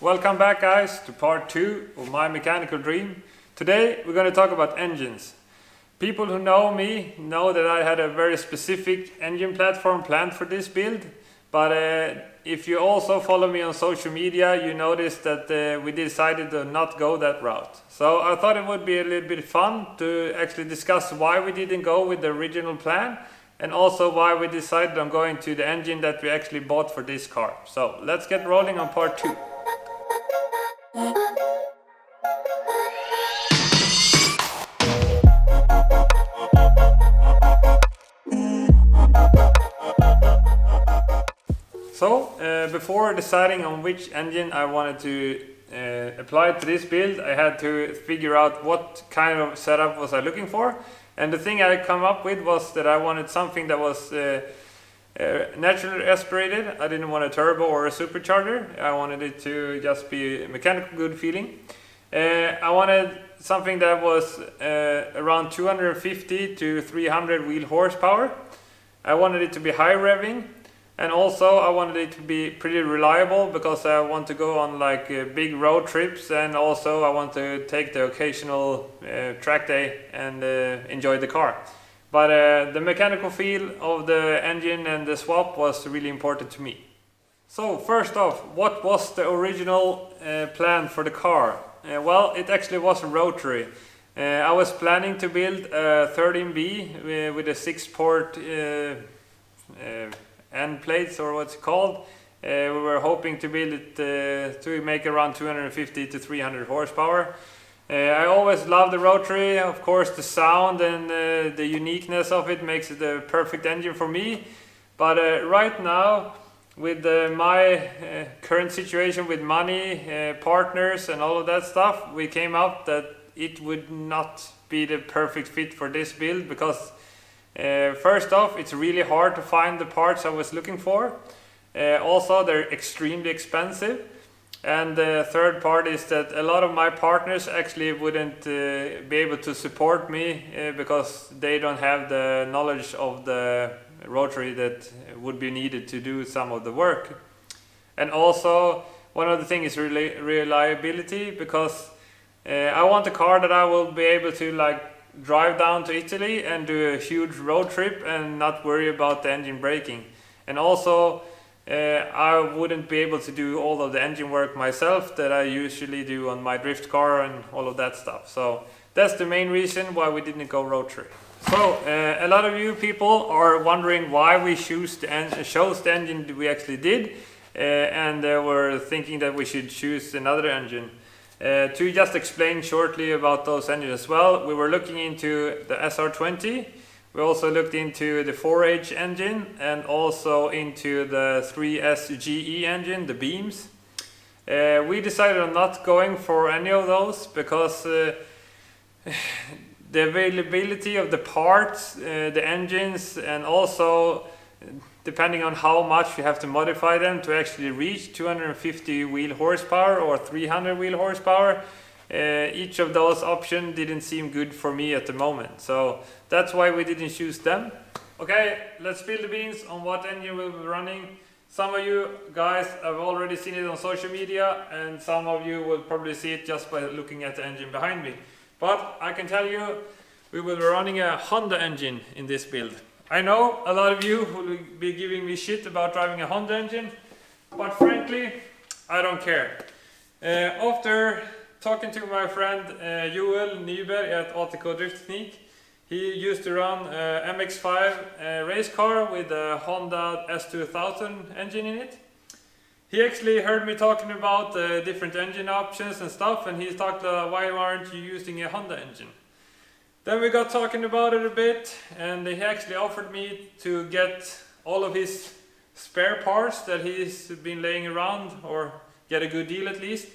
Welcome back guys to part 2 of my mechanical dream. Today we're going to talk about engines. People who know me know that I had a very specific engine platform planned for this build, but if you also follow me on social media, you noticed that we decided to not go that route. So I thought it would be a little bit fun to actually discuss why we didn't go with the original plan, and also why we decided on going to the engine that we actually bought for this car. So let's get rolling on part 2. So before deciding on which engine I wanted to apply to this build, I had to figure out what kind of setup was I looking for. And the thing I come up with was that I wanted something that was naturally aspirated. I didn't want a turbo or a supercharger. I wanted it to just be a mechanical good feeling. I wanted something that was around 250 to 300 wheel horsepower. I wanted it to be high revving. And also I wanted it to be pretty reliable because I want to go on like big road trips, and also I want to take the occasional track day and enjoy the car. But the mechanical feel of the engine and the swap was really important to me. So first off, what was the original plan for the car? Well, it actually was a rotary. I was planning to build a 13B with a 6-port end plates, or what's it called. We were hoping to build it to make around 250 to 300 horsepower. I always loved the rotary. Of course, the sound and the uniqueness of it makes it a perfect engine for me. But right now, with my current situation with money, partners and all of that stuff, we came up that it would not be the perfect fit for this build because first off, it's really hard to find the parts I was looking for. Also, they're extremely expensive. And the third part is that a lot of my partners actually wouldn't be able to support me because they don't have the knowledge of the rotary that would be needed to do some of the work. And also, one of the things is reliability, because I want a car that I will be able to drive down to Italy and do a huge road trip and not worry about the engine braking. And also I wouldn't be able to do all of the engine work myself that I usually do on my drift car and all of that stuff. So that's the main reason why we didn't go rotary. So a lot of you people are wondering why we chose the engine we actually did, and were thinking that we should choose another engine. To just explain shortly about those engines as well, we were looking into the SR20, we also looked into the 4H engine and also into the 3S GE engine, the beams. We decided on not going for any of those because the availability of the parts, the engines, and also depending on how much you have to modify them to actually reach 250 wheel horsepower or 300 wheel horsepower, each of those options didn't seem good for me at the moment. So that's why we didn't choose them. Okay, let's spill the beans on what engine we'll be running. Some of you guys have already seen it on social media, and some of you will probably see it just by looking at the engine behind me. But I can tell you, we will be running a Honda engine in this build. I know a lot of you will be giving me shit about driving a Honda engine, but frankly, I don't care. After talking to my friend Joel Nyberg at ATK Drifttechnik, he used to run a MX-5 race car with a Honda S2000 engine in it. He actually heard me talking about different engine options and stuff, and he talked why aren't you using a Honda engine? Then we got talking about it a bit, and he actually offered me to get all of his spare parts that he's been laying around, or get a good deal at least,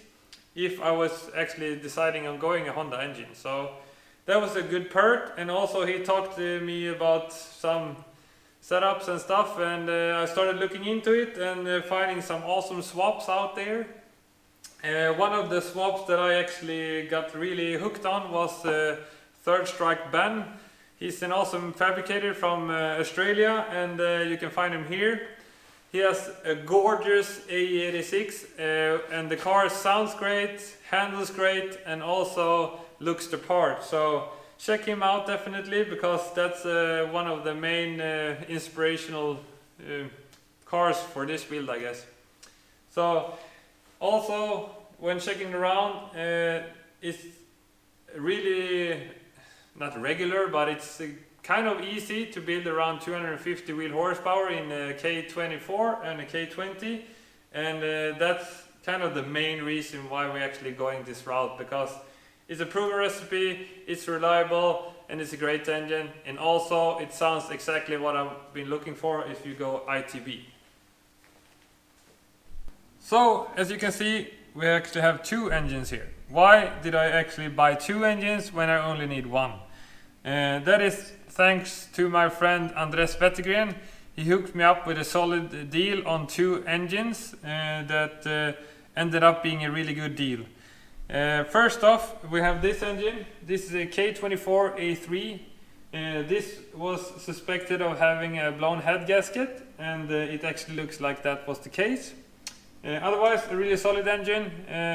if I was actually deciding on going a Honda engine. So that was a good perk, and also he talked to me about some setups and stuff, and I started looking into it and finding some awesome swaps out there. One of the swaps that I actually got really hooked on was Third Strike Ben. He's an awesome fabricator from Australia, and you can find him here. He has a gorgeous AE86 and the car sounds great, handles great, and also looks the part. So check him out definitely, because that's one of the main inspirational cars for this build, I guess. So also when checking around, it's really not regular, but it's kind of easy to build around 250 wheel horsepower in a K24 and a K20, and that's kind of the main reason why we're actually going this route, because it's a proven recipe, it's reliable, and it's a great engine, and also it sounds exactly what I've been looking for if you go ITB. So as you can see, we actually have two engines here. Why did I actually buy two engines when I only need one? That is thanks to my friend Andres Wettergren. He hooked me up with a solid deal on two engines that ended up being a really good deal. First off, we have this engine. This is a K24 A3. This was suspected of having a blown head gasket, and it actually looks like that was the case. Otherwise, a really solid engine.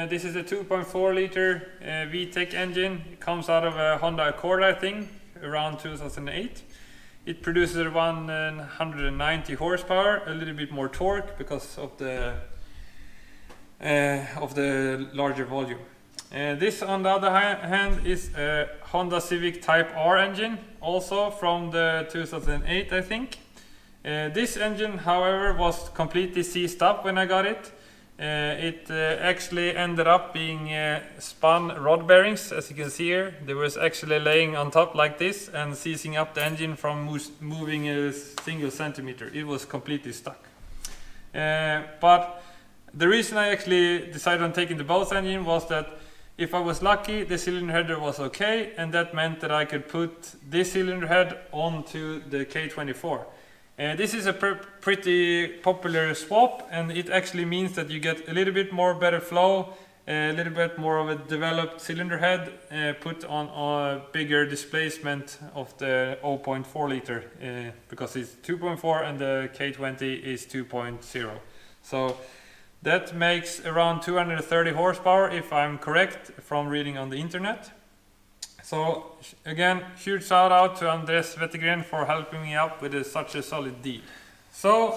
This is a 2.4 liter VTEC engine. It comes out of a Honda Accord, I think, around 2008. It produces around 190 horsepower, a little bit more torque because of the larger volume. This, on the other hand, is a Honda Civic Type R engine, also from the 2008, I think. This engine, however, was completely seized up when I got it. It actually ended up being spun rod bearings, as you can see here. They was actually laying on top like this and seizing up the engine from moving a single centimeter. It was completely stuck. But the reason I actually decided on taking the both engine was that if I was lucky, the cylinder header was okay, and that meant that I could put this cylinder head onto the K24. This is a pretty popular swap, and it actually means that you get a little bit more better flow, a little bit more of a developed cylinder head put on a bigger displacement of the 0.4 liter because it's 2.4 and the K20 is 2.0. So that makes around 230 horsepower if I'm correct from reading on the internet. So again, huge shout out to Andres Wettergren for helping me out with such a solid deal. So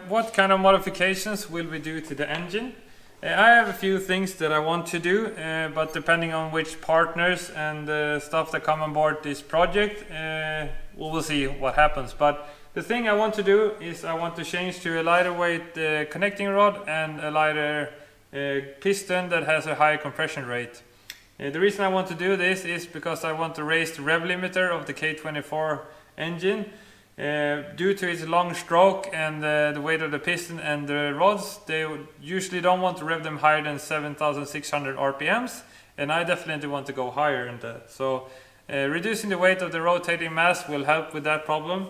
what kind of modifications will we do to the engine? I have a few things that I want to do, but depending on which partners and stuff that come on board this project, we will see what happens. But the thing I want to do is I want to change to a lighter weight connecting rod and a lighter piston that has a higher compression rate. The reason I want to do this is because I want to raise the rev limiter of the K24 engine. Due to its long stroke and the weight of the piston and the rods, they usually don't want to rev them higher than 7,600 RPMs, and I definitely want to go higher than that. So reducing the weight of the rotating mass will help with that problem.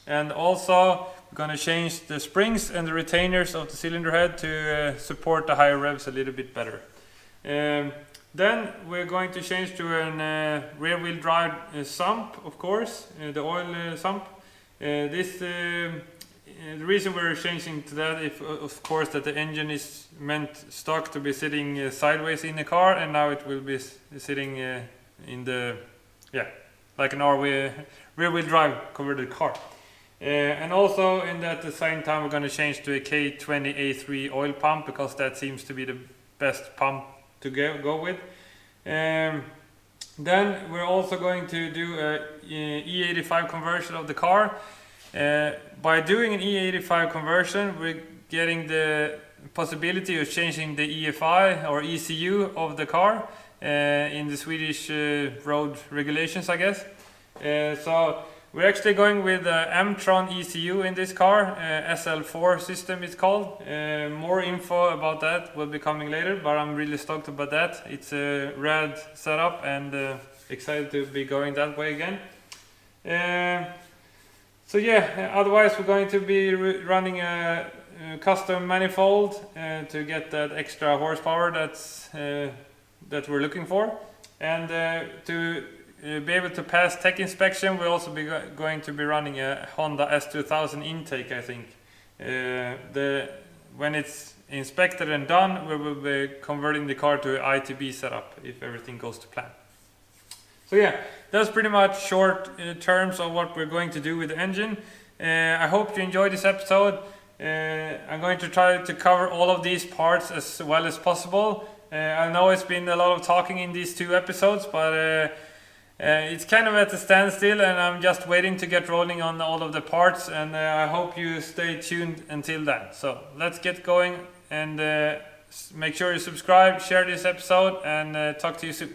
And also we're going to change the springs and the retainers of the cylinder head to support the higher revs a little bit better. Then we're going to change to a rear wheel drive sump, of course, the oil sump. The reason we're changing to that is of course that the engine is meant stock to be sitting sideways in the car, and now it will be sitting in the, like an rear wheel drive converted car. And also at the same time we're going to change to a K20 A3 oil pump, because that seems to be the best pump to go with. Then we're also going to do a E85 conversion of the car. By doing an E85 conversion, we're getting the possibility of changing the EFI or ECU of the car in the Swedish road regulations, I guess. So we're actually going with M-Tron ECU in this car, SL4 system it's called. More info about that will be coming later, but I'm really stoked about that. It's a rad setup and excited to be going that way again. So yeah, otherwise we're going to be running a custom manifold to get that extra horsepower that we're looking for. And to be able to pass tech inspection, we'll also be going to be running a Honda S2000 intake, I think. when it's inspected and done, we will be converting the car to an ITB setup if everything goes to plan. So yeah, that's pretty much short terms of what we're going to do with the engine. I hope you enjoyed this episode. I'm going to try to cover all of these parts as well as possible. I know it's been a lot of talking in these 2 episodes, but it's kind of at a standstill, and I'm just waiting to get rolling on all of the parts, and I hope you stay tuned until then. So let's get going, and make sure you subscribe, share this episode, and talk to you soon.